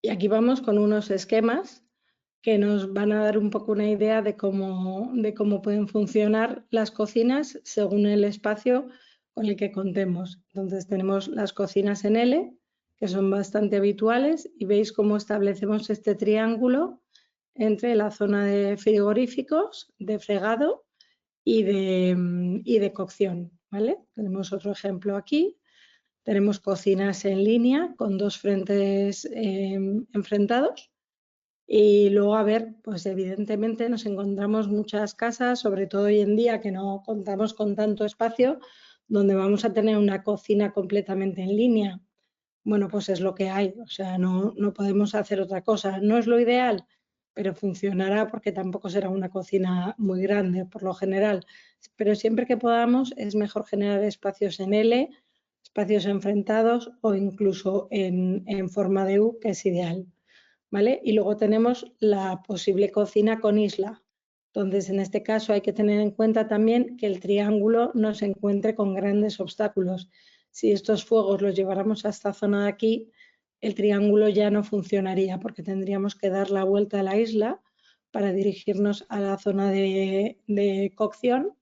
Y aquí vamos con unos esquemas que nos van a dar un poco una idea de cómo pueden funcionar las cocinas según el espacio con el que contemos. Entonces tenemos las cocinas en L, que son bastante habituales, y veis cómo establecemos este triángulo entre la zona de frigoríficos, de fregado y de cocción, ¿vale? Tenemos otro ejemplo aquí. Tenemos cocinas en línea con dos frentes enfrentados. Y luego, a ver, pues evidentemente nos encontramos muchas casas, sobre todo hoy en día que no contamos con tanto espacio, donde vamos a tener una cocina completamente en línea. Bueno, pues es lo que hay, o sea, no podemos hacer otra cosa. No es lo ideal, pero funcionará porque tampoco será una cocina muy grande por lo general. Pero siempre que podamos es mejor generar espacios en L, espacios enfrentados o incluso en forma de U, que es ideal. ¿Vale? Y luego tenemos la posible cocina con isla. Entonces, en este caso hay que tener en cuenta también que el triángulo no se encuentre con grandes obstáculos. Si estos fuegos los lleváramos a esta zona de aquí, el triángulo ya no funcionaría porque tendríamos que dar la vuelta a la isla para dirigirnos a la zona de cocción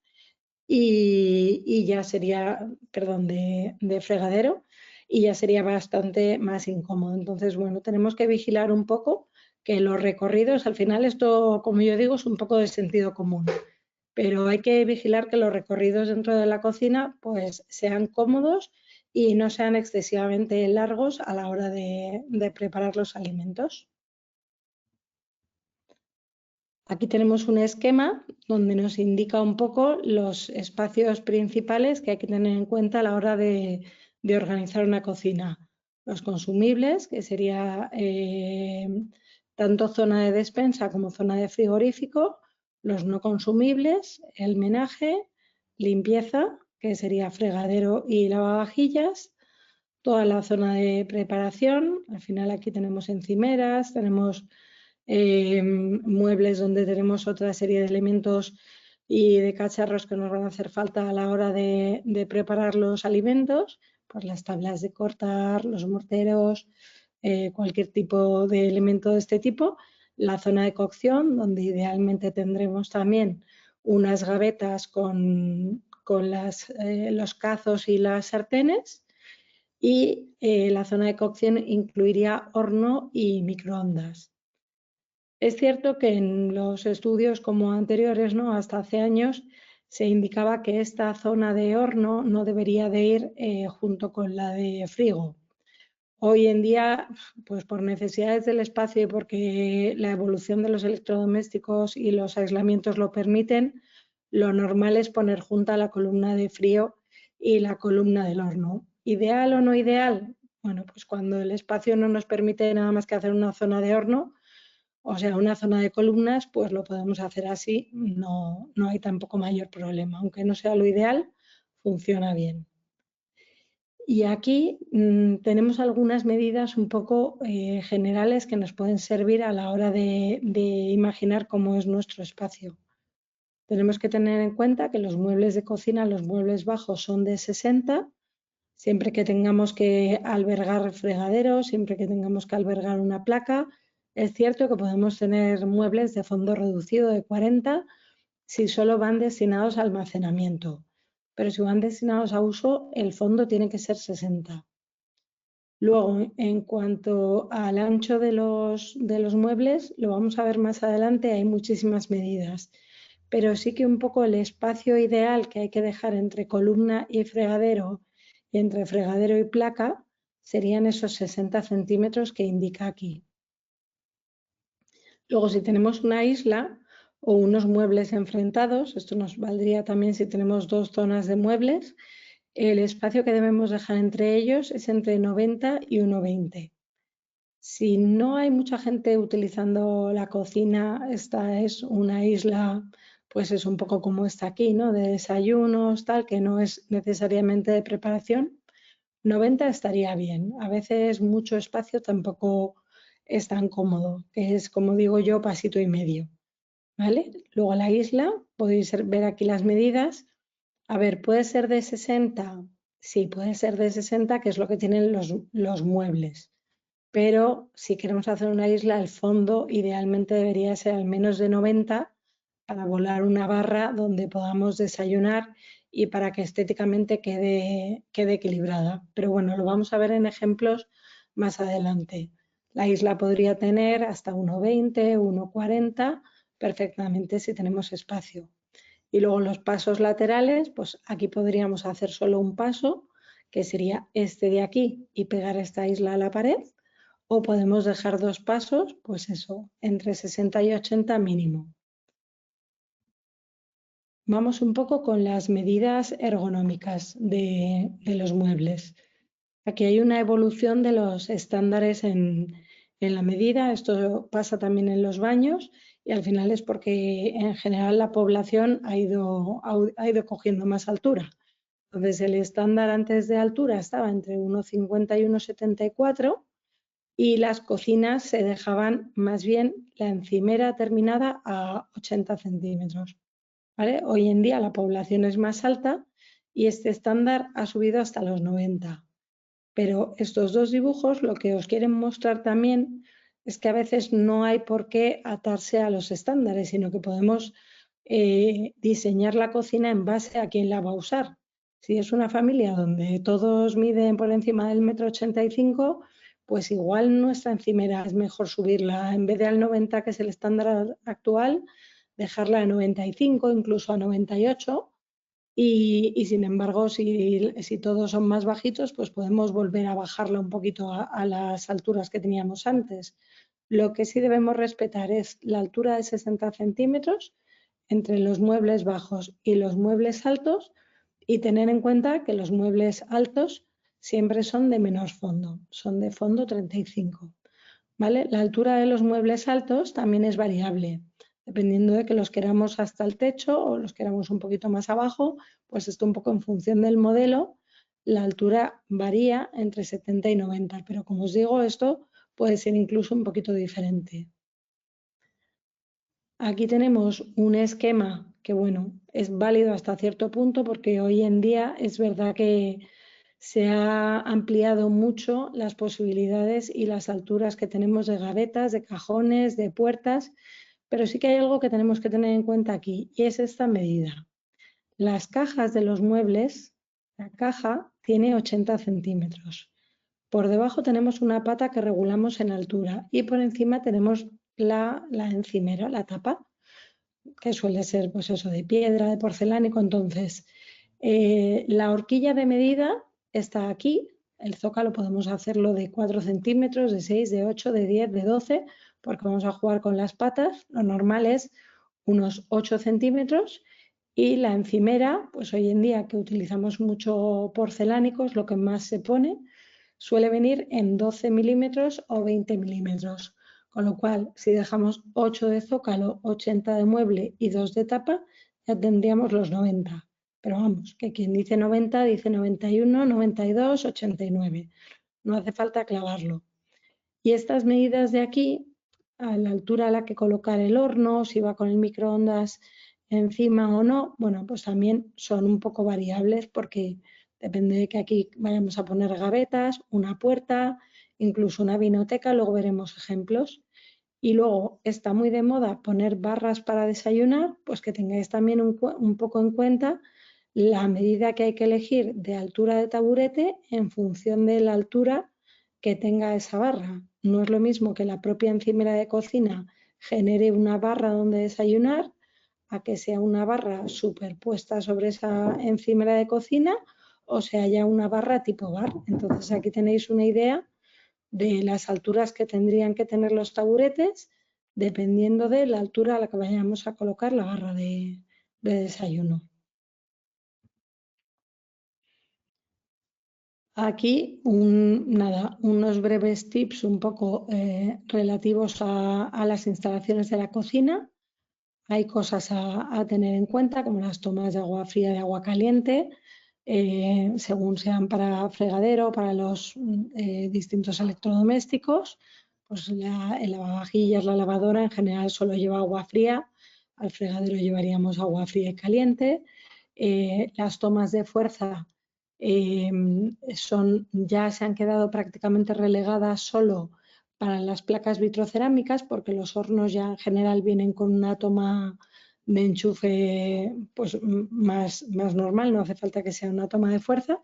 y ya sería, perdón, de fregadero, y ya sería bastante más incómodo. Entonces, bueno, tenemos que vigilar un poco que los recorridos, al final esto, como yo digo, es un poco de sentido común, pero hay que vigilar que los recorridos dentro de la cocina pues sean cómodos y no sean excesivamente largos a la hora de preparar los alimentos. Aquí tenemos un esquema donde nos indica un poco los espacios principales que hay que tener en cuenta a la hora de organizar una cocina. Los consumibles, que sería tanto zona de despensa como zona de frigorífico. Los no consumibles, el menaje, limpieza, que sería fregadero y lavavajillas. Toda la zona de preparación, al final aquí tenemos encimeras, tenemos muebles donde tenemos otra serie de elementos y de cacharros que nos van a hacer falta a la hora de preparar los alimentos, pues las tablas de cortar, los morteros, cualquier tipo de elemento de este tipo. La zona de cocción, donde idealmente tendremos también unas gavetas con los cazos y las sartenes. Y la zona de cocción incluiría horno y microondas. Es cierto que en los estudios como anteriores, ¿no? Hasta hace años, se indicaba que esta zona de horno no debería de ir junto con la de frigo. Hoy en día, pues por necesidades del espacio y porque la evolución de los electrodomésticos y los aislamientos lo permiten, lo normal es poner junta la columna de frío y la columna del horno. ¿Ideal o no ideal? Bueno, pues cuando el espacio no nos permite nada más que hacer una zona de horno, o sea, una zona de columnas, pues lo podemos hacer así, no hay tampoco mayor problema. Aunque no sea lo ideal, funciona bien. Y aquí tenemos algunas medidas un poco generales que nos pueden servir a la hora de imaginar cómo es nuestro espacio. Tenemos que tener en cuenta que los muebles de cocina, los muebles bajos son de 60, siempre que tengamos que albergar fregaderos, siempre que tengamos que albergar una placa. Es cierto que podemos tener muebles de fondo reducido de 40 si solo van destinados a almacenamiento, pero si van destinados a uso, el fondo tiene que ser 60. Luego, en cuanto al ancho de los muebles, lo vamos a ver más adelante, hay muchísimas medidas, pero sí que un poco el espacio ideal que hay que dejar entre columna y fregadero y entre fregadero y placa serían esos 60 centímetros que indica aquí. Luego, si tenemos una isla o unos muebles enfrentados, esto nos valdría también si tenemos dos zonas de muebles, el espacio que debemos dejar entre ellos es entre 90 y 1,20. Si no hay mucha gente utilizando la cocina, esta es una isla, pues es un poco como esta aquí, ¿no? De desayunos, tal, que no es necesariamente de preparación. 90 estaría bien. A veces mucho espacio tampoco es tan cómodo, que es, como digo yo, pasito y medio, ¿vale? Luego la isla, podéis ver aquí las medidas. A ver, ¿puede ser de 60? Sí, puede ser de 60, que es lo que tienen los muebles. pero si queremos hacer una isla, el fondo idealmente debería ser al menos de 90 para volar una barra donde podamos desayunar y para que estéticamente quede equilibrada. Pero bueno, lo vamos a ver en ejemplos más adelante. La isla podría tener hasta 1,20, 1,40 perfectamente si tenemos espacio. Y luego los pasos laterales, pues aquí podríamos hacer solo un paso, que sería este de aquí, y pegar esta isla a la pared, o podemos dejar dos pasos, pues eso, entre 60 y 80 mínimo. Vamos un poco con las medidas ergonómicas de los muebles. Aquí hay una evolución de los estándares en la medida. Esto pasa también en los baños y al final es porque en general la población ha ido cogiendo más altura. Entonces el estándar antes de altura estaba entre 1,50 y 1,74 y las cocinas se dejaban más bien la encimera terminada a 80 centímetros. ¿Vale? Hoy en día la población es más alta y este estándar ha subido hasta los 90. Pero estos dos dibujos lo que os quieren mostrar también es que a veces no hay por qué atarse a los estándares, sino que podemos diseñar la cocina en base a quién la va a usar. Si es una familia donde todos miden por encima del 1,85 m, pues igual nuestra encimera es mejor subirla en vez de al 90, que es el estándar actual, dejarla a 95, incluso a 98. Y sin embargo, si todos son más bajitos, pues podemos volver a bajarla un poquito a las alturas que teníamos antes. Lo que sí debemos respetar es la altura de 60 centímetros entre los muebles bajos y los muebles altos y tener en cuenta que los muebles altos siempre son de menor fondo, son de fondo 35. ¿Vale? La altura de los muebles altos también es variable. Dependiendo de que los queramos hasta el techo o los queramos un poquito más abajo, pues esto un poco en función del modelo, la altura varía entre 70 y 90, pero como os digo, esto puede ser incluso un poquito diferente. Aquí tenemos un esquema que, bueno, es válido hasta cierto punto porque hoy en día es verdad que se ha ampliado mucho las posibilidades y las alturas que tenemos de gavetas, de cajones, de puertas, pero sí que hay algo que tenemos que tener en cuenta aquí y es esta medida. Las cajas de los muebles, la caja tiene 80 centímetros. Por debajo tenemos una pata que regulamos en altura y por encima tenemos la encimera, la tapa, que suele ser pues eso, de piedra, de porcelánico. Entonces, la horquilla de medida está aquí. El zócalo podemos hacerlo de 4 centímetros, de 6, de 8, de 10, de 12, porque vamos a jugar con las patas. Lo normal es unos 8 centímetros y la encimera, pues hoy en día que utilizamos mucho porcelánico, es lo que más se pone, suele venir en 12 milímetros o 20 milímetros. Con lo cual, si dejamos 8 de zócalo, 80 de mueble y 2 de tapa, ya tendríamos los 90. Pero vamos, que quien dice 90 dice 91, 92, 89. No hace falta clavarlo. Y estas medidas de aquí, a la altura a la que colocar el horno, si va con el microondas encima o no, bueno, pues también son un poco variables porque depende de que aquí vayamos a poner gavetas, una puerta, incluso una vinoteca, luego veremos ejemplos. Y luego está muy de moda poner barras para desayunar, pues que tengáis también un poco en cuenta la medida que hay que elegir de altura de taburete en función de la altura que tenga esa barra. No es lo mismo que la propia encimera de cocina genere una barra donde desayunar a que sea una barra superpuesta sobre esa encimera de cocina o sea ya una barra tipo bar. Entonces aquí tenéis una idea de las alturas que tendrían que tener los taburetes dependiendo de la altura a la que vayamos a colocar la barra de desayuno. Aquí unos breves tips un poco relativos a las instalaciones de la cocina. Hay cosas a tener en cuenta como las tomas de agua fría y de agua caliente, según sean para fregadero, para los distintos electrodomésticos. Pues el lavavajillas, la lavadora en general solo lleva agua fría, al fregadero llevaríamos agua fría y caliente. Las tomas de fuerza ya se han quedado prácticamente relegadas solo para las placas vitrocerámicas, porque los hornos ya en general vienen con una toma de enchufe pues, más normal, no hace falta que sea una toma de fuerza,